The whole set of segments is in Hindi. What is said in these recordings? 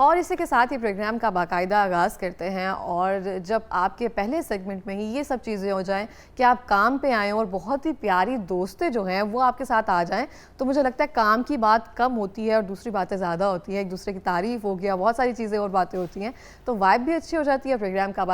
और इसी के साथ ही प्रोग्राम का बाकायदा आगाज़ करते हैं। और जब आपके पहले सेगमेंट में ही ये सब चीज़ें हो जाएं कि आप काम पे आएँ और बहुत ही प्यारी दोस्तें जो हैं वो आपके साथ आ जाएं, तो मुझे लगता है काम की बात कम होती है और दूसरी बातें ज़्यादा होती हैं। एक दूसरे की तारीफ़ हो गया, बहुत सारी चीज़ें और बातें होती हैं, तो वाइब भी अच्छी हो जाती है, प्रोग्राम का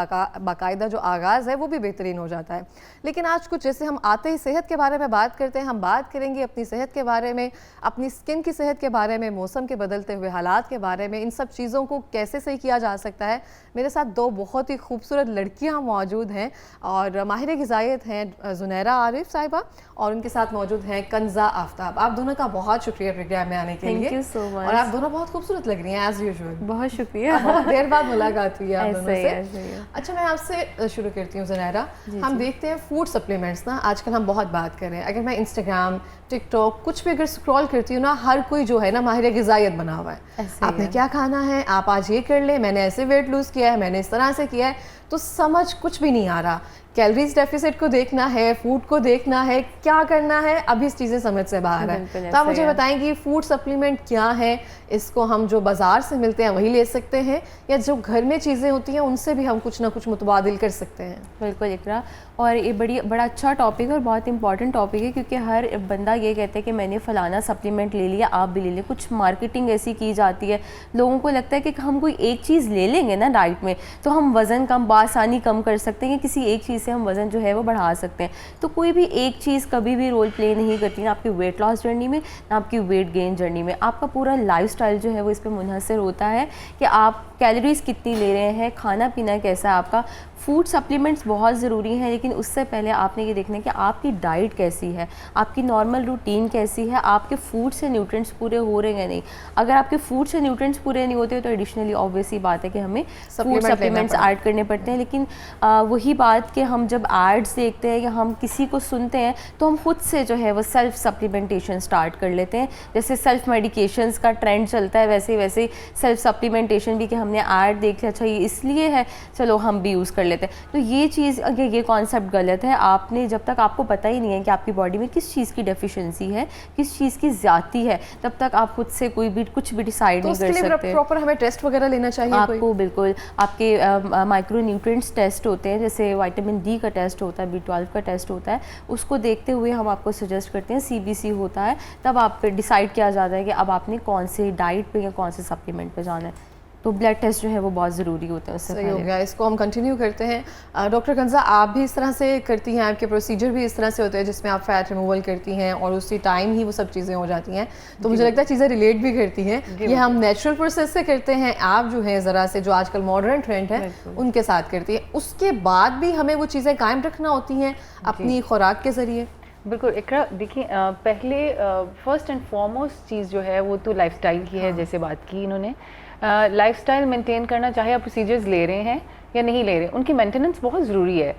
बाकायदा जो आगाज़ है वो भी बेहतरीन हो जाता है। लेकिन आज कुछ जैसे हम आते ही सेहत के बारे में बात करते हैं, हम बात करेंगे अपनी सेहत के बारे में, अपनी स्किन की सेहत के बारे में, मौसम के बदलते हुए हालात के बारे में, इन सब चीज़ों को कैसे सही किया जा सकता है। मेरे साथ दो बहुत ही खूबसूरत लड़कियां मौजूद हैं और माहिर ग़िज़ायत हैं जुनैरा आरिफ साहिबा और उनके साथ मौजूद हैं कंज़ा आफ्ताब। आप दोनों का बहुत शुक्रिया प्रोग्राम में आने के लिए। Thank you so much. और आप दोनों बहुत खूबसूरत लग रही हैं एज यूजुअल। बहुत शुक्रिया। बहुत देर बाद मुलाकात हुई है आप दोनों से। ऐसे अच्छा, मैं आपसे शुरू करती हूँ जुनैरा। हम देखते हैं फूड सप्लीमेंट्स ना आजकल हम बहुत बात कर रहे हैं। अगर मैं इंस्टाग्राम, टिकटॉक कुछ भी अगर स्क्रॉल करती हूँ ना, हर कोई जो है ना माहिर ग़िज़ायत बना हुआ है। आपने क्या खाना है, आप आज ये कर ले, मैंने ऐसे वेट लूज़ किया है, मैंने इस तरह से किया है, तो समझ कुछ भी नहीं आ रहा। कैलोरीज डेफिसिट को देखना है, फूड को देखना है, क्या करना है, अभी इस चीज़ें समझ से बाहर है। तो आप मुझे बताएंगी फूड सप्लीमेंट क्या है, इसको हम जो बाज़ार से मिलते हैं वही ले सकते हैं या जो घर में चीज़ें होती हैं उनसे भी हम कुछ ना कुछ मुतबादिल कर सकते हैं? बिल्कुल इकरा, और ये बड़ा अच्छा टॉपिक है और बहुत इंपॉर्टेंट टॉपिक है, क्योंकि हर बंदा ये कहता है कि मैंने फ़लाना सप्लीमेंट ले लिया, आप भी ले लें। कुछ मार्केटिंग ऐसी की जाती है, लोगों को लगता है कि हम कोई एक चीज़ ले लेंगे ना डाइट में तो हम वज़न कम बासानी कम कर सकते हैं, कि किसी एक चीज़ से हम वज़न जो है वो बढ़ा सकते हैं। तो कोई भी एक चीज़ कभी भी रोल प्ले नहीं करती, ना आपकी वेट लॉस जर्नी में ना आपकी वेट गेन जर्नी में। आपका पूरा लाइफस्टाइल जो है वो इस पर मुनहसर होता है कि आप कैलोरीज कितनी ले रहे हैं, खाना पीना कैसा है आपका। फूड सप्लीमेंट्स बहुत ज़रूरी हैं, लेकिन उससे पहले आपने ये देखना है कि आपकी डाइट कैसी है, आपकी नॉर्मल रूटीन कैसी है, आपके फूड से न्यूट्रिएंट्स पूरे हो रहे हैं नहीं। अगर आपके फूड से न्यूट्रिएंट्स पूरे नहीं होते तो एडिशनली ऑब्वियस ही बात है कि हमें फूड सप्लीमेंट्स ऐड करने पड़ते हैं। लेकिन वही बात कि हम जब एड्स देखते हैं या हम किसी को सुनते हैं तो हम खुद से जो है वो सेल्फ सप्लीमेंटेशन स्टार्ट कर लेते हैं। जैसे सेल्फ मेडिकेशंस का ट्रेंड चलता है वैसे वैसे सेल्फ सप्लीमेंटेशन भी, कि हमने ऐड देख लिया, अच्छा ये इसलिए है चलो हम भी यूज़ कर लेते हैं। तो ये चीज़, ये कॉन्सेप्ट गलत है। आपने जब तक आपको पता ही नहीं है कि आपकी बॉडी में किस चीज़ की डेफिशिएंसी है, किस चीज़ की ज़्यादती है, तब तक आप खुद से कुछ भी डिसाइड नहीं कर सकते। प्रॉपर हमें टेस्ट वगैरह लेना चाहिए आपको। बिल्कुल, आपके माइक्रो न्यूट्रिएंट्स टेस्ट होते हैं, जैसे विटामिन डी का टेस्ट होता है, B12 का टेस्ट होता है, उसको देखते हुए हम आपको सजेस्ट करते हैं। CBC होता है, तब आप पे डिसाइड किया जाता है कि अब आपने कौन से डाइट पे या कौन से सप्लीमेंट पे जाना है। तो ब्लड टेस्ट जो है वो बहुत ज़रूरी होते हैं उससे पहले। सही हो गया, इसको हम कंटिन्यू करते हैं। डॉक्टर कंज़ा, आप भी इस तरह से करती हैं, आपके प्रोसीजर भी इस तरह से होते हैं जिसमें आप फैट रिमूवल करती हैं और उसी टाइम ही वो सब चीज़ें हो जाती हैं, तो मुझे लगता है चीज़ें रिलेट भी करती हैं। ये हम नेचुरल प्रोसेस से करते हैं, आप जो है ज़रा से जो आजकल मॉडर्न ट्रेंड है उनके साथ करती हैं, उसके बाद भी हमें वो चीज़ें कायम रखना होती हैं अपनी खुराक के ज़रिए? बिल्कुल इकरा, देखिए पहले फर्स्ट एंड फॉरमोस्ट चीज़ जो है वो तो लाइफस्टाइल की है। जैसे बात की इन्होंने, लाइफस्टाइल मेंटेन करना, चाहे आप प्रोसीजर्स ले रहे हैं या नहीं ले रहे, उनकी मेंटेनेंस बहुत ज़रूरी है।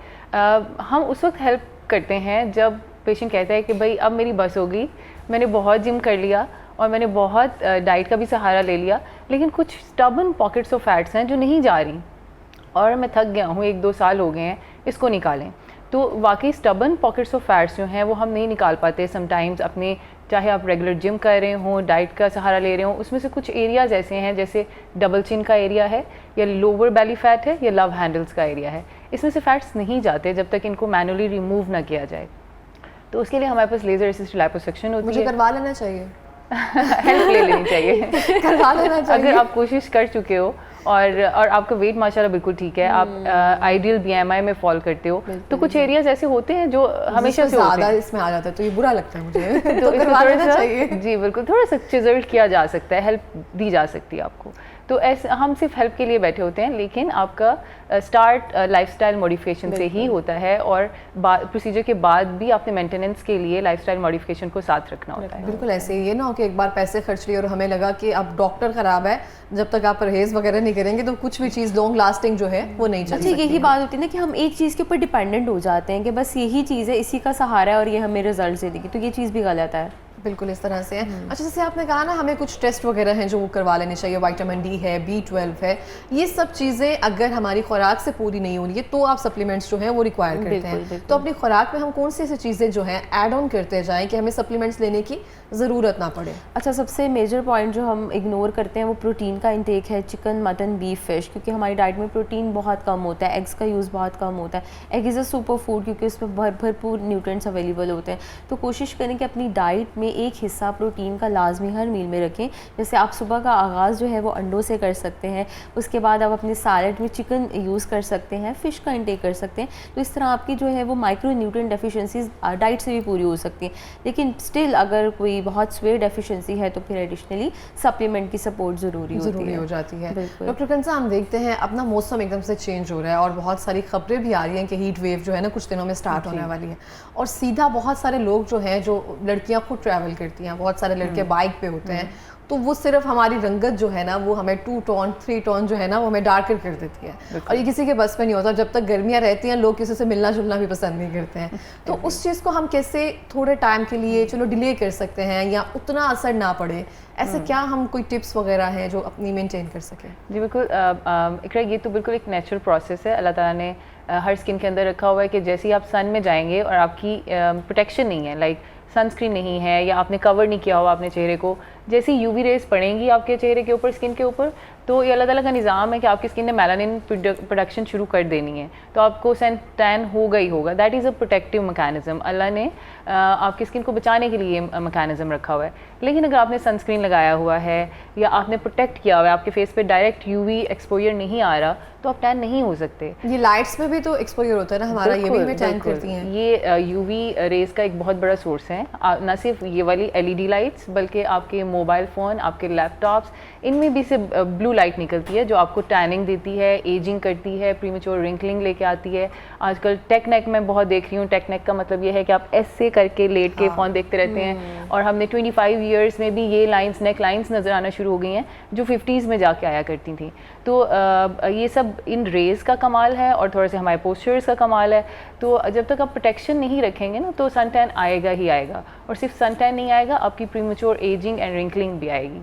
हम उस वक्त हेल्प करते हैं जब पेशेंट कहता है कि भाई अब मेरी बस होगी, मैंने बहुत जिम कर लिया और मैंने बहुत डाइट का भी सहारा ले लिया, लेकिन कुछ स्टबन पॉकेट्स ऑफ फैट्स हैं जो नहीं जा रही और मैं थक गया हूँ, 1-2 साल हो गए हैं, इसको निकालें। तो वाकई स्टबन पॉकेट्स ऑफ फैट्स जो हैं वो हम नहीं निकाल पाते समटाइम्स अपने, चाहे आप रेगुलर जिम कर रहे हों, डाइट का सहारा ले रहे हों। उसमें से कुछ एरियाज़ ऐसे हैं जैसे डबल चिन का एरिया है, या लोअर बेली फैट है, या लव हैंडल्स का एरिया है। इसमें से फैट्स नहीं जाते जब तक इनको मैनुअली रिमूव ना किया जाए। तो उसके लिए हमारे पास लेज़र असिस्टेड लिपोसक्शन होती है। मुझे करवा लेना चाहिए? हेल्प ले लेनी चाहिए। करवा लेना चाहिए अगर आप कोशिश कर चुके हो और आपका वेट माशाल्लाह बिल्कुल ठीक है, आप आइडियल BMI में फॉल करते हो, तो कुछ एरियाज ऐसे होते हैं जो हमेशा से ज़्यादा इसमें आ जाता है, तो ये बुरा लगता है मुझे। तो करवा लेना चाहिए। जी बिल्कुल, थोड़ा सा चिजल्ड किया जा सकता है, हेल्प दी जा सकती है आपको। तो ऐसे हम सिर्फ हेल्प के लिए बैठे होते हैं, लेकिन आपका स्टार्ट लाइफस्टाइल मॉडिफिकेशन से ही होता है, और प्रोसीजर के बाद भी आपने मेंटेनेंस के लिए लाइफस्टाइल मॉडिफिकेशन को साथ रखना होता है। बिल्कुल ऐसे ही, ये ना हो कि एक बार पैसे खर्च लिए और हमें लगा कि अब डॉक्टर ख़राब है, जब तक आप परहेज़ वगैरह नहीं करेंगे तो कुछ भी चीज़ लॉन्ग लास्टिंग जो है वो नहीं चल सकती। अच्छा, यही बात होती है ना कि हम एक चीज़ के ऊपर डिपेंडेंट हो जाते हैं कि बस यही चीज़ है, इसी का सहारा है और ये हमें रिजल्ट दे देगी, तो ये चीज़ भी गलत है। बिल्कुल इस तरह से है। अच्छा, जैसे आपने कहा ना हमें कुछ टेस्ट वगैरह हैं जो वो करवा लेने चाहिए, विटामिन डी है, B12 है, ये सब चीज़ें अगर हमारी खुराक से पूरी नहीं हो रही है तो आप सप्लीमेंट्स जो हैं वो रिक्वायर करते हैं। तो अपनी खुराक में हम कौन सी ऐसी चीज़ें जो हैं ऐड ऑन करते जाएँ कि हमें सप्लीमेंट्स लेने की ज़रूरत ना पड़े? अच्छा, सबसे मेजर पॉइंट जो हम इग्नोर करते हैं वो प्रोटीन का इंटेक है, चिकन, मटन, बीफ, फिश, क्योंकि हमारी डाइट में प्रोटीन बहुत कम होता है, एग्स का यूज़ बहुत कम होता है। Egg is a super food क्योंकि उसमें भरपूर न्यूट्रिएंट्स अवेलेबल होते हैं। तो कोशिश करें कि अपनी डाइट में एक हिस्सा प्रोटीन का लाजमी हर मील में रखें। जैसे आप सुबह का आगाज़ जो है वो अंडों से कर सकते हैं, उसके बाद आप अपने सैलेड में चिकन यूज़ कर सकते हैं, फ़िश का इंटेक कर सकते हैं। तो इस तरह आपकी जो है वो माइक्रो न्यूट्रिएंट डेफिशिएंसीज डाइट से भी पूरी हो सकती हैं। लेकिन स्टिल अगर कोई बहुत स्वेयर डेफिशिएंसी है तो फिर एडिशनली सप्लीमेंट की सपोर्ट ज़रूरी हो जाती है। डॉक्टर कंसा, हम देखते हैं अपना मौसम एकदम से चेंज हो रहा है और बहुत सारी खबरें भी आ रही हैं कि हीट वेव जो है ना कुछ दिनों में स्टार्ट होने वाली है, और सीधा बहुत सारे लोग जो हैं, जो लड़कियां खुद ट्रैवल करती हैं, बहुत सारे लड़के बाइक पे होते हैं, तो वो सिर्फ हमारी रंगत जो है ना वो हमें 2 टोन 3 टोन जो है ना वो हमें डार्कर कर देती है, और ये किसी के बस में नहीं होता। जब तक गर्मियाँ रहती हैं लोग किसी से मिलना जुलना भी पसंद नहीं करते हैं। तो उस चीज़ को हम कैसे थोड़े टाइम के लिए चलो डिले कर सकते हैं या उतना असर ना पड़े, ऐसे क्या हम कोई टिप्स वगैरह हैं जो अपनी मेंटेन कर सकें? जी बिल्कुल इकरा, ये तो बिल्कुल एक नेचुरल प्रोसेस है। अल्लाह ताला ने हर स्किन के अंदर रखा हुआ है कि जैसे ही आप सन में जाएंगे और आपकी प्रोटेक्शन नहीं है, लाइक सनस्क्रीन नहीं है या आपने कवर नहीं किया हुआ अपने चेहरे को, जैसी यूवी रेज पड़ेंगी आपके चेहरे के ऊपर, स्किन के ऊपर, तो ये अल्लाह ताला का निज़ाम है कि आपकी स्किन ने मेलानिन प्रोडक्शन शुरू कर देनी है, तो आपको सन टैन होगा ही होगा। That is a protective mechanism. Allah ने आपकी स्किन को बचाने के लिए मैकेनिज़्म रखा हुआ है। लेकिन अगर आपने सनस्क्रीन लगाया हुआ है या आपने प्रोटेक्ट किया हुआ है, आपके फेस पे डायरेक्ट यूवी एक्सपोजर नहीं आ रहा, तो आप टैन नहीं हो सकते। ये लाइट्स में भी तो एक्सपोजर होता है ना हमारा, ये भी टैन करती हैं। ये यूवी रेज का एक बहुत बड़ा सोर्स है, ना सिर्फ ये वाली LED लाइट्स, बल्कि आपके मोबाइल फ़ोन, आपके लैपटॉप्स, इनमें भी से ब्लू लाइट निकलती है जो आपको टैनिंग देती है, एजिंग करती है, प्रीमेच्योर रिंकलिंग लेके आती है। आजकल टेक नेक में बहुत देख रही हूँ। टेक नेक का मतलब ये है कि आप ऐसे करके लेट के फ़ोन देखते रहते हैं, और हमने 25 ईयर्स में भी ये लाइंस, नेक लाइंस नज़र आना शुरू हो गई हैं जो 50s में जाके आया करती थी। तो ये सब इन रेज़ का कमाल है और थोड़ा से हमारे पोस्चर्स का कमाल है। तो जब तक आप प्रोटेक्शन नहीं रखेंगे ना तो सन टैन आएगा ही आएगा, और सिर्फ सन टैन नहीं आएगा, आपकी प्रीमेच्योर एजिंग एंड रिंकलिंग भी आएगी।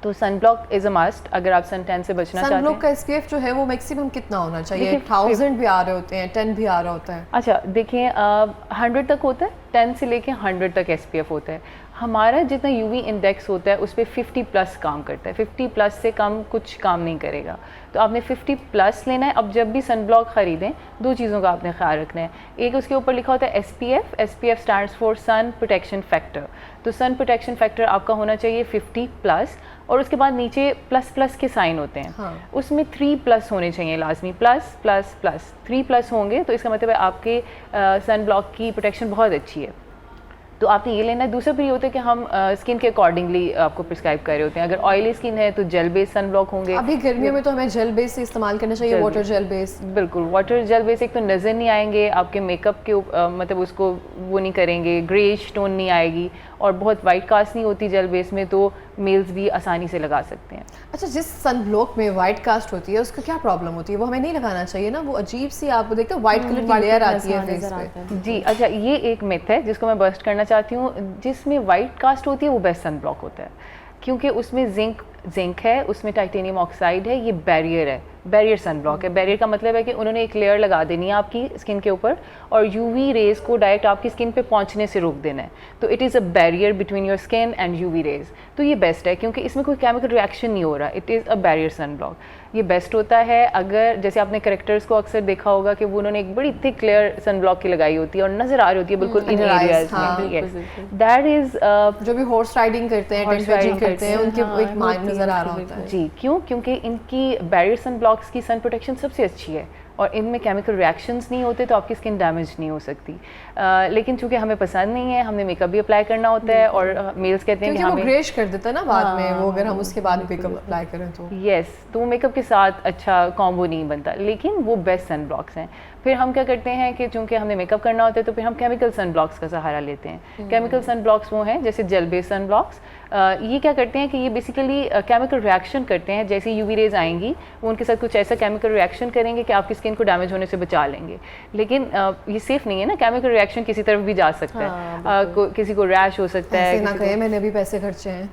तो sunblock is a must अगर आप सन टैन से बचना चाहते हैं। सन ब्लॉक का SPF जो है वो मैक्सिमम कितना होना चाहिए? 1000 भी आ रहे होते हैं, 10 भी आ रहा होता है। अच्छा देखिए, 100 तक होता है, 10 से लेके 100 तक SPF होता है। हमारा जितना UV इंडेक्स होता है उस पर 50+ काम करता है, 50+ से कम कुछ काम नहीं करेगा। तो आपने 50+ लेना है। अब जब भी सन ब्लॉक ख़रीदें, 2 चीज़ों का आपने ख्याल रखना है। एक, उसके ऊपर लिखा होता है SPF stands for sun protection factor. तो सन प्रोटेक्शन फैक्टर आपका होना चाहिए 50+, और उसके बाद नीचे प्लस के साइन होते हैं। हाँ। उसमें 3+ होने चाहिए लाजमी, प्लस 3+ होंगे तो इसका मतलब है आपके सन ब्लॉक की प्रोटेक्शन बहुत अच्छी है। तो आपने ये लेना है। दूसरा भी ये होता है कि हम स्किन के अकॉर्डिंगली आपको प्रिस्क्राइब कर रहे होते हैं। अगर ऑयली स्किन है तो जेल बेस्ड सन ब्लॉक होंगे। अभी गर्मियों में तो हमें जेल बेस से इस्तेमाल करना चाहिए, वाटर जेल बेस। बिल्कुल, वाटर जेल बेस एक तो नज़र नहीं आएंगे आपके मेकअप के मतलब उसको वो नहीं करेंगे, ग्रेइश टोन नहीं आएगी, और बहुत वाइट कास्ट नहीं होती जेल बेस में, तो मेल्स भी आसानी से लगा सकते हैं। अच्छा, जिस सन ब्लॉक में वाइट कास्ट होती है उसको क्या प्रॉब्लम होती है? वो हमें नहीं लगाना चाहिए ना, वो अजीब सी आप देखते हो वाइट कलर की लेयर आती है फेस पे। जी अच्छा, ये एक मिथ है जिसको मैं बस्ट करना चाहती हूँ। जिसमें वाइट कास्ट होती है वो बेस्ट सन ब्लॉक होता है, क्योंकि उसमें जिंक है, उसमें टाइटेनियम ऑक्साइड है, ये बैरियर है, बैरियर सन ब्लॉक है। बैरियर का मतलब है कि उन्होंने एक लेयर लगा देनी है आपकी स्किन के ऊपर और यूवी रेज को डायरेक्ट आपकी स्किन पे पहुंचने से रोक देना है। तो it is a barrier between your skin and UV rays. तो ये बेस्ट है क्योंकि इसमें कोई केमिकल रिएक्शन नहीं हो रहा। It is a barrier sunblock. ये बेस्ट होता है अगर जैसे आपने करेक्टर्स को अक्सर देखा होगा कि वो उन्होंने एक बड़ी थिक लेयर सन ब्लॉक की लगाई होती है और नज़र आ रही होती है बिल्कुल इन एरियाज में। दैट इज़ जो भी हॉर्स राइडिंग करते हैं, टेंट करते हैं, उनके एक माइंड नज़र आ रहा होता है। जी, क्यों? क्योंकि इनकी बैरियर सन ब्लॉक्स की सन प्रोटेक्शन सबसे अच्छी है और इनमें केमिकल रिएक्शंस नहीं होते, तो आपकी स्किन डैमेज नहीं हो सकती। लेकिन चूंकि हमें पसंद नहीं है, हमने मेकअप भी अप्लाई करना होता है और मेल्स कहते हैं कि हमें ग्रेश कर देता है ना बाद में वो, अगर हम उसके बाद मेकअप अप्लाई करें तो यस, तो मेकअप के साथ अच्छा कॉम्बो नहीं बनता। लेकिन वो बेस्ट सन ब्लॉक्स हैं। फिर हम क्या करते हैं कि चूंकि हमें मेकअप करना होता है तो फिर हम केमिकल सन ब्लॉक्स का सहारा लेते हैं। केमिकल सन ब्लॉक्स वो हैं जैसे जेल बेस्ड सन ब्लॉक्स। ये क्या करते हैं कि ये बेसिकली केमिकल रिएक्शन करते हैं। जैसे यूवी रेज आएंगी वो उनके साथ कुछ ऐसा केमिकल रिएक्शन करेंगे कि आपकी स्किन स्किन को डैमेज होने से बचा लेंगे, लेकिन ये सेफ नहीं है ना, केमिकल रिएक्शन किसी तरफ भी जा सकता है, किसी को रैश हो सकता है। ऐसे ना कहे, मैंने भी पैसे खर्चे हैं।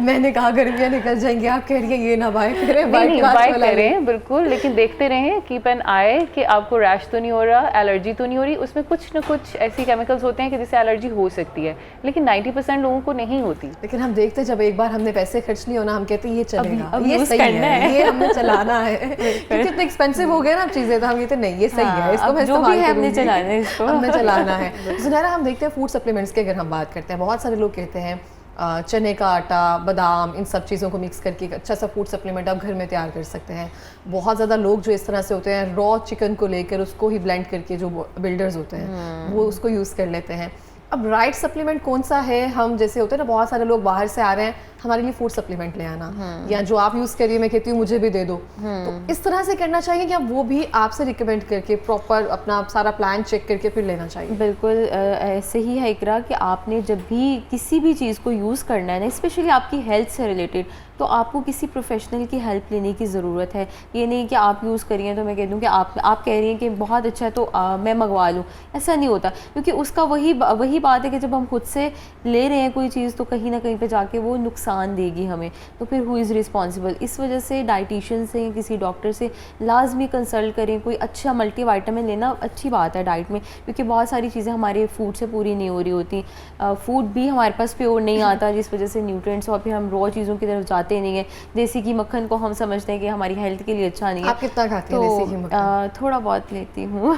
मैंने कहा गर्मियाँ निकल जाएंगी, आप कह रही हैं ये ना बाय करें, बाय करें बिल्कुल, लेकिन देखते रहें, कीप एन आई कि आपको रैश तो नहीं हो रहा, एलर्जी तो नहीं हो रही। उसमें कुछ ना कुछ ऐसी केमिकल्स होते हैं कि जिससे एलर्जी हो सकती है, लेकिन 90% लोगों को नहीं होती। लेकिन हम देखते हैं जब एक बार हमने पैसे खर्च लिए हो ना, हम कहते हैं ये चलेगा, अब ये use सही करना है, है। ये हमने चलाना है। क्योंकि इतने एक्सपेंसिव हो गए ना अब चीजें, तो हम कहते नहीं ये सही है, इसको मैं जो भी इस्तेमाल है हमने करूंगी। चलाना है इसको। हमने चलाना है। सुनहरा, हम देखते हैं फूड सप्लीमेंट्स की अगर हम बात करते हैं, बहुत सारे लोग कहते हैं चने का आटा, बादाम, इन सब चीज़ों को मिक्स करके एक अच्छा सा फूड सप्लीमेंट आप घर में तैयार कर सकते हैं। बहुत ज़्यादा लोग जो इस तरह से होते हैं, रॉ चिकन को लेकर उसको ही ब्लेंड करके, जो बिल्डर्स होते हैं वो उसको यूज़ कर लेते हैं। अब राइट सप्लीमेंट कौन सा है? हम जैसे होते हैं ना, बहुत सारे लोग बाहर से आ रहे हैं, हमारे लिए फूड सप्लीमेंट ले आना, या जो आप यूज़ करिए मैं कहती हूँ मुझे भी दे दो, तो इस तरह से करना चाहिए कि वो भी आपसे रिकमेंड करके प्रॉपर अपना सारा प्लान चेक करके फिर लेना चाहिए? बिल्कुल ऐसे ही है इकरा, कि आपने जब भी किसी भी चीज़ को यूज़ करना है ना, स्पेशली आपकी हेल्थ से रिलेटेड, तो आपको किसी प्रोफेशनल की हेल्प लेने की ज़रूरत है। ये नहीं कि आप यूज़ करिए तो मैं कह दूँ कि आप कह रही हैं कि बहुत अच्छा है तो मैं मंगवा लूँ, ऐसा नहीं होता। क्योंकि उसका वही बात है कि जब हम खुद से ले रहे हैं कोई चीज़, तो कहीं ना कहीं पे जाके वो नुकसान देगी हमें, तो फिर हु इज़ रिस्पॉन्सिबल। इस वजह से डाइटिशियन से, किसी डॉक्टर से लाजमी कंसल्ट करें। कोई अच्छा मल्टीविटामिन लेना अच्छी बात है डाइट में, क्योंकि बहुत सारी चीज़ें हमारे फूड से पूरी नहीं हो रही होती। फूड भी हमारे पास प्योर नहीं आता, जिस वजह से न्यूट्रिएंट्स, और फिर हम रॉ चीज़ों की तरफ जाते नहीं है। देसी घी मक्खन को हम समझते हैं कि हमारी हेल्थ के लिए अच्छा नहीं है। आप कितना खाती हैं देसी घी मक्खन? थोड़ा बहुत लेती हूँ।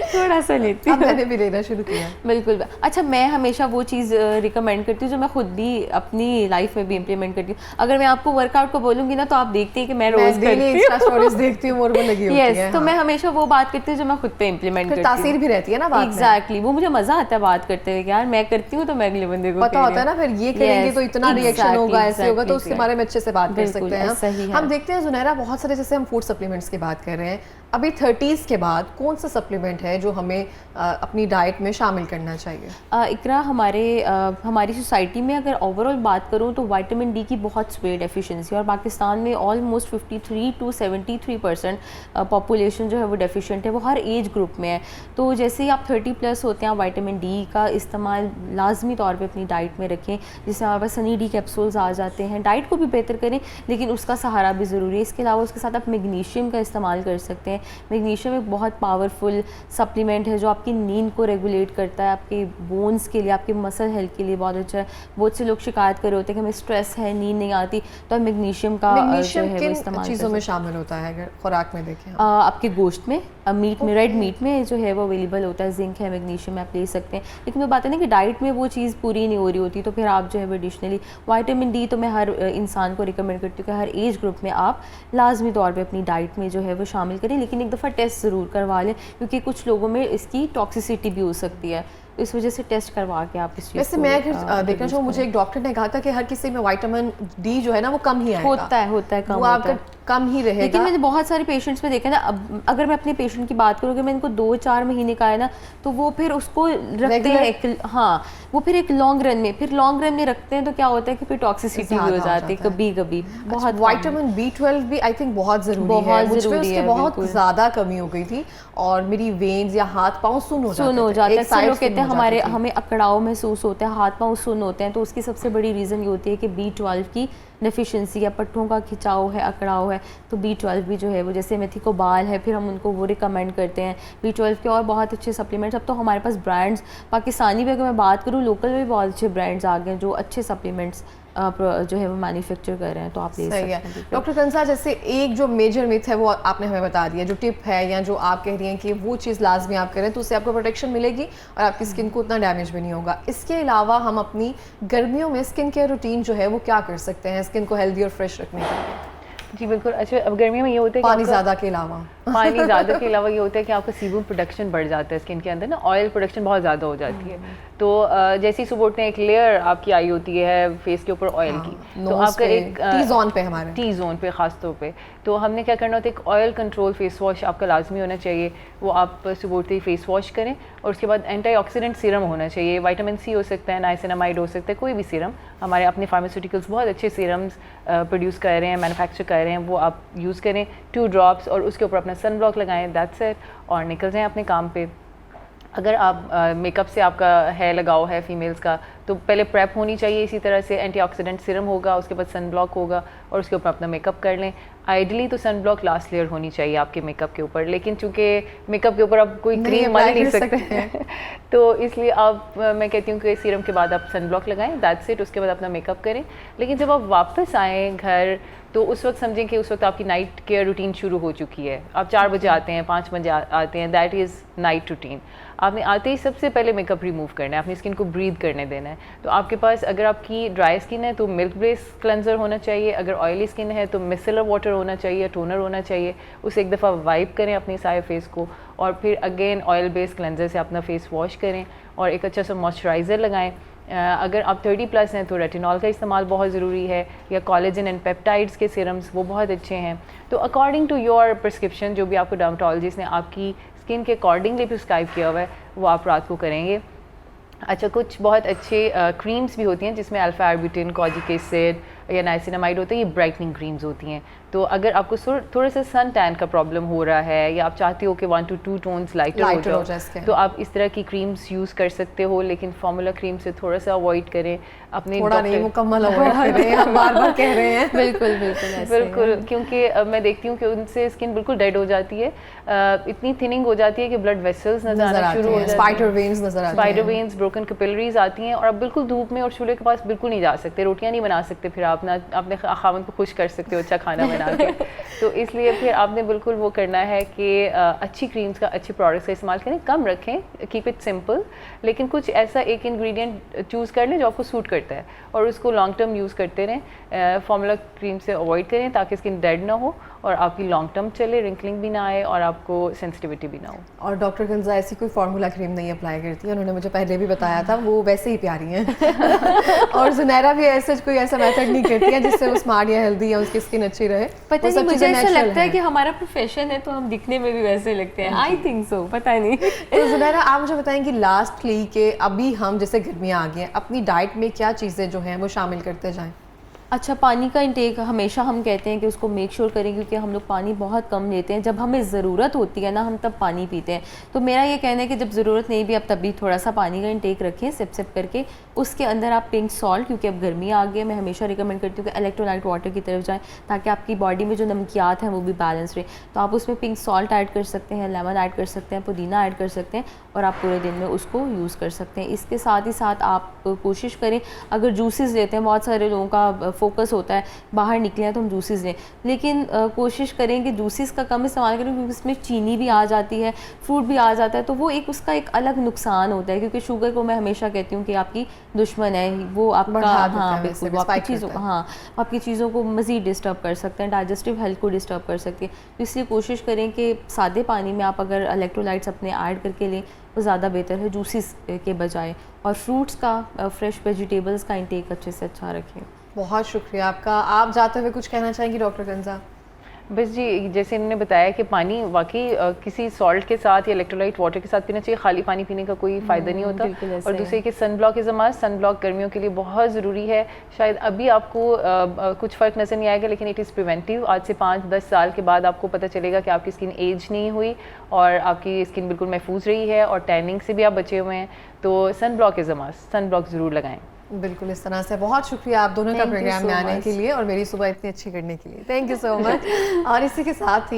थोड़ा सा लेती हूँ। मैंने भी लेना शुरू किया। बिल्कुल। अच्छा, मैं हमेशा वो चीज़ रिकमेंड करती हूँ जो मैं खुद भी अपनी लाइफ में भी इम्प्लीमेंट करती हूँ। अगर मैं आपको वर्कआउट को बोलूँगी ना, तो आप देखते हैं कि मैं रोज इंस्टा स्टोरीज देखती हूँ और वो लगी होती है। यस, तो मैं हमेशा वो बात करती हूँ जो मैं खुद पे इम्प्लीमेंट करती हूँ। तासीर भी रहती है ना बात में। एग्जैक्टली, वो मुझे मजा आता है बात करते हुए, यार मैं करती हूँ तो मैं अगले बंदे को पता होता है ना, फिर ये करेंगे तो इतना रिएक्शन होगा, ऐसे होगा, तो उसके बारे में अच्छे से बात कर सकते हैं। हम देखते हैं सुनहरा, बहुत सारे, जैसे हम फूड सप्लीमेंट्स की बात कर रहे हैं, अभी 30s के बाद कौन सा सप्लीमेंट है जो हमें अपनी डाइट में शामिल करना चाहिए? इकरा, हमारी सोसाइटी में अगर ओवरऑल बात करूँ तो विटामिन डी की बहुत स्वेयर डेफिशिएंसी, और पाकिस्तान में ऑलमोस्ट 53 to 73% पॉपुलेशन जो है वो डेफिशिएंट है, वो हर एज ग्रुप में है। तो जैसे ही आप 30+ होते हैं, आप विटामिन डी का इस्तेमाल लाजमी तौर पे अपनी डाइट में रखें, जिससे हमारे पास सनी डी कैप्सूल्स आ जाते हैं। डाइट को भी बेहतर करें, लेकिन उसका सहारा भी ज़रूरी है। इसके अलावा उसके साथ आप मैग्नीशियम का इस्तेमाल कर सकते हैं। मैग्नीशियम एक बहुत पावरफुल सप्लीमेंट है जो आपकी नींद को रेगुलेट करता है, आपके बोन्स के लिए, आपके मसल हेल्थ के लिए बहुत अच्छा है। बहुत से लोग शिकायत कर रहे होते हैं कि हमें स्ट्रेस है, नींद नहीं आती, तो आप मैग्नीशियम का जो है वो इस्तेमाल चीज़ों में शामिल होता है अगर खुराक में देखें? आपके गोश्त में, मीट में, रेड मीट में जो है वो अवेलेबल होता है, जिंक है, मैग्नीशियम आप ले सकते हैं। लेकिन वो बात है ना कि डाइट में वो चीज़ पूरी नहीं हो रही होती, तो फिर आप जो है वो एडिशनली विटामिन डी, तो मैं हर इंसान को रिकमेंड करती हूँ कि हर एज ग्रुप में आप लाजमी तौर पे अपनी डाइट में जो है वो शामिल करें, लेकिन एक दफ़ा टेस्ट ज़रूर करवा लें, क्योंकि कुछ लोगों में इसकी टॉक्सिसिटी भी हो सकती है, इस वजह से टेस्ट करवा के आप इस चीज़ वैसे मैं अगर देखना चाहूँ, मुझे एक डॉक्टर ने कहा था कि हर किसी में विटामिन डी जो है ना वो कम ही आएगा। होता है कम, वो आपका कम ही रहेगा। लेकिन मैंने बहुत सारे पेशेंट्स में देखा ना, अब अगर मैं अपने पेशेंट की बात करूँ कि मैं इनको 2-4 महीने का है ना, तो वो फिर उसको रखते हैं हाँ, वो फिर एक लॉन्ग रन में रखते हैं, तो क्या होता है कि फिर टॉक्सिसिटी भी हो जाती है कभी बहुत। विटामिन B12 भी आई थिंक बहुत ज़रूरी है। मुझे उसकी बहुत ज़्यादा कमी हो गई थी और मेरी वेन्स या हाथ पाँव सुन हो जाते हैं। लोग कहते हैं हमें अकड़ाव महसूस होता है, हाथ पाँव सुन होते हैं, तो उसकी सबसे बड़ी रीज़न ये होती है कि B12 की डेफिशिएंसी या पट्टों का खिंचाव है, अकड़ाव है, तो B12 भी जो है वो, जैसे मेथी को बाल है, फिर हम उनको वो रिकमेंड करते हैं। B12 के और बहुत अच्छे सप्लीमेंट्स, अब तो हमारे पास ब्रांड्स, पाकिस्तानी भी अगर मैं बात करूँ, लोकल में भी बहुत अच्छे ब्रांड्स आ गए हैं जो अच्छे सप्लीमेंट्स जो है वो मैन्युफैक्चर कर रहे हैं, तो आप ले सकते हैं। डॉक्टर कंसा, जैसे एक जो मेजर मिथ है वो आपने हमें बता दिया, जो टिप है या जो आप कह रही हैं कि वो चीज़ लाजमी आप करें तो उससे आपको प्रोटेक्शन मिलेगी और आपकी स्किन को उतना डैमेज भी नहीं होगा। इसके अलावा हम अपनी गर्मियों में स्किन केयर रूटीन जो है वो क्या कर सकते हैं स्किन को हेल्दी और फ्रेश रखने के लिए? जी बिल्कुल। अच्छा, अब गर्मियों में ये होता है पानी ज़्यादा के अलावा पानी ज़्यादा के अलावा ये होता है कि आपका सीबम प्रोडक्शन बढ़ जाता है स्किन के अंदर ना, ऑयल प्रोडक्शन बहुत ज़्यादा हो जाती है। तो जैसे ही सुबह उठते हैं एक लेयर आपकी आई होती है फेस के ऊपर ऑयल की, तो आपका एक टी जोन पे हमारे टी जोन पे ख़ास तौर पे, तो हमने क्या करना होता है, एक ऑयल कंट्रोल फेस वॉश आपका लाजमी होना चाहिए। वो आप सुबह उठते ही फेस वॉश करें, और उसके बाद एंटीऑक्सीडेंट सीरम होना चाहिए। विटामिन सी हो सकता है, नाइसिनामाइड हो सकता है, कोई भी सीरम। हमारे अपने फार्मास्यूटिकल्स बहुत अच्छे सीरम्स प्रोड्यूस कर रहे हैं, मैन्युफैक्चर कर रहे हैं, वो आप यूज़ करें 2 ड्रॉप्स, और उसके ऊपर अपना सन ब्लॉक लगाएं, दैट्स इट, और निकल जाएं अपने काम पे। अगर आप मेकअप से आपका है लगाव है फीमेल्स का, तो पहले प्रेप होनी चाहिए इसी तरह से, एंटीऑक्सीडेंट सीरम होगा, उसके बाद सन ब्लॉक होगा, और उसके ऊपर अपना मेकअप कर लें। आइडली तो सन ब्लॉक लास्ट लेयर होनी चाहिए आपके मेकअप के ऊपर, लेकिन चूंकि मेकअप के ऊपर आप कोई क्रीम मल नहीं सकते तो इसलिए आप मैं कहती हूँ कि सीरम के बाद आप सन ब्लॉक लगाएं, दैट्स इट। उसके बाद अपना मेकअप करें। लेकिन जब आप वापस आएँ घर, तो उस वक्त समझें कि उस वक्त आपकी नाइट केयर रूटीन शुरू हो चुकी है। आप 4 बजे आते हैं, 5 बजे आते हैं, दैट इज़ नाइट रूटीन। आपने आते ही सबसे पहले मेकअप रिमूव करना है, अपनी स्किन को ब्रीथ करने देना है। तो आपके पास अगर आपकी ड्राई स्किन है तो मिल्क बेस्ड क्लेंजर होना चाहिए, अगर ऑयली स्किन है तो मिसेलर वाटर होना चाहिए, टोनर होना चाहिए। उसे एक दफ़ा वाइप करें अपने सारे फेस को, और फिर अगेन ऑयल बेस्ड क्लेंजर से अपना फेस वॉश करें, और एक अच्छा सा मॉइस्चराइज़र लगाएं। अगर आप 30+ हैं तो रेटिनॉल का इस्तेमाल बहुत ज़रूरी है, या कोलेजन एंड पेप्टाइड्स के सीरम्स, वो बहुत अच्छे हैं। तो अकॉर्डिंग टू योर प्रिस्क्रिप्शन, जो भी आपको डर्मेटोलॉजिस्ट ने आपकी स्किन के अकॉर्डिंगली प्रिस्क्राइब किया हुआ है, वो आप रात को करेंगे। अच्छा, कुछ बहुत अच्छे क्रीम्स भी होती हैं जिसमें अल्फा आर्बुटिन, कॉजिक एसिड या नाइसिनामाइड होता है, ये ब्राइटनिंग क्रीम्स होती हैं। तो अगर आपको थोड़ा सा सन टैन का प्रॉब्लम हो रहा है, या आप चाहते हो कि 1 to 2 टोन्स लाइटर हो जाओ, तो आप इस तरह की क्रीम्स यूज़ कर सकते हो, लेकिन फार्मूला क्रीम से थोड़ा सा अवॉइड करें। अपने थोड़ा नहीं, मुकम्मल अवॉइड करें, हम बार-बार कह रहे हैं। बिल्कुल बिल्कुल बिल्कुल, क्योंकि मैं देखती हूँ कि उनसे स्किन बिल्कुल डेड हो जाती है, इतनी थिनिंग हो जाती है कि ब्लड वेसल्स नजर आना शुरू हो जाते हैं, स्पाइडर वेन्स नजर आते हैं, स्पाइडर वेन्स, ब्रोकन कैपिलरीज आती हैं, और आप बिल्कुल धूप में और चूल्हे के पास बिल्कुल नहीं जा सकते, रोटियां नहीं बना सकते, फिर आप ना अपने खामन को खुश कर सकते हो अच्छा खाना बना के। तो इसलिए फिर आपने बिल्कुल वो करना है कि अच्छी क्रीम्स का, अच्छे प्रोडक्ट्स का इस्तेमाल करें, कम रखें, कीप इट सिंपल, लेकिन कुछ ऐसा एक इंग्रेडिएंट चूज़ कर लें जो आपको सूट करता है, और उसको लॉन्ग टर्म यूज़ करते रहें। फार्मूला क्रीम से अवॉइड करें ताकि स्किन डेड ना हो, और आपकी लॉन्ग टर्म चले, रिंकलिंग भी ना आए, और आपको सेंसिटिविटी भी ना हो। और डॉक्टर कंजा ऐसी कोई फार्मूला क्रीम नहीं अप्लाई करती है, उन्होंने मुझे पहले भी बताया था, वो वैसे ही प्यारी हैं। और जुनैरा भी कोई ऐसा मेथड नहीं करती है जिससे वो स्मार्ट या हेल्दी या उसकी स्किन अच्छी रहे। पता नहीं, मुझे ऐसा लगता है कि हमारा प्रोफेशन है तो हम दिखने में भी वैसे लगते हैं। आई थिंक सो, पता नहीं। तो जुनैरा, आप मुझे बताएं कि लास्टली के अभी हम जैसे गर्मियाँ आ गई हैं, अपनी डाइट में क्या चीज़ें जो हैं वो शामिल करते जाएं? अच्छा, पानी का इंटेक हमेशा हम कहते हैं कि उसको मेक श्योर करें, क्योंकि हम लोग पानी बहुत कम लेते हैं। जब हमें ज़रूरत होती है ना, हम तब पानी पीते हैं। तो मेरा ये कहना है कि जब ज़रूरत नहीं भी, अब तब भी थोड़ा सा पानी का इंटेक रखें, सिप सिप करके। उसके अंदर आप पिंक सॉल्ट, क्योंकि अब गर्मी आ गई है, मैं हमेशा रिकमेंड करती हूँ कि इलेक्ट्रोलाइट वाटर की तरफ जाएँ, ताकि आपकी बॉडी में जो नमकियात हैं वो भी बैलेंस रहे। तो आप उसमें पिंक सॉल्ट ऐड कर सकते हैं, लेमन ऐड कर सकते हैं, पुदीना ऐड कर सकते हैं, और आप पूरे दिन में उसको यूज़ कर सकते हैं। इसके साथ ही साथ आप कोशिश करें, अगर जूसेस लेते हैं, बहुत सारे लोगों का फोकस होता है बाहर निकले हैं तो हम जूसेस लें, लेकिन कोशिश करें कि जूसेस का कम इस्तेमाल करें, क्योंकि उसमें चीनी भी आ जाती है, फ्रूट भी आ जाता है, तो वो एक उसका एक अलग नुकसान होता है। क्योंकि शुगर को मैं हमेशा कहती हूँ कि आपकी दुश्मन है, वो आपका, हाँ बिल्कुल, वो आपकी चीज़ों, हाँ आपकी चीज़ों को मज़ीद डिस्टर्ब कर सकते हैं, डाइजेस्टिव हेल्थ को डिस्टर्ब कर सकते हैं। तो इसलिए कोशिश करें कि सादे पानी में आप अगर इलेक्ट्रोलाइट्स अपने ऐड करके लें वो ज़्यादा बेहतर है जूसेस के बजाय। और फ्रूट्स का, फ्रेश वेजिटेबल्स का इंटेक अच्छे से अच्छा रखें। बहुत शुक्रिया आपका। आप जाते हुए कुछ कहना चाहेंगी डॉक्टर कंजा? बस जी, जैसे इन्होंने बताया कि पानी वाकई किसी सॉल्ट के साथ या इलेक्ट्रोलाइट वाटर के साथ पीना चाहिए, खाली पानी पीने का कोई फ़ायदा नहीं होता। और दूसरे कि sunblock is a must, sunblock गर्मियों के लिए बहुत ज़रूरी है। शायद अभी आपको कुछ फ़र्क नज़र नहीं आएगा, लेकिन इट इज़ प्रिवेंटिव। आज से 5-10 साल के बाद आपको पता चलेगा कि आपकी स्किन एज नहीं हुई और आपकी स्किन बिल्कुल महफूज रही है, और टैनिंग से भी आप बचे हुए हैं। तो sunblock is a must, sunblock ज़रूर लगाएँ। बिल्कुल इस तरह से। बहुत शुक्रिया आप दोनों का प्रोग्राम में आने के लिए और मेरी सुबह इतनी अच्छी करने के लिए। Thank you so much. और इसी के साथ ही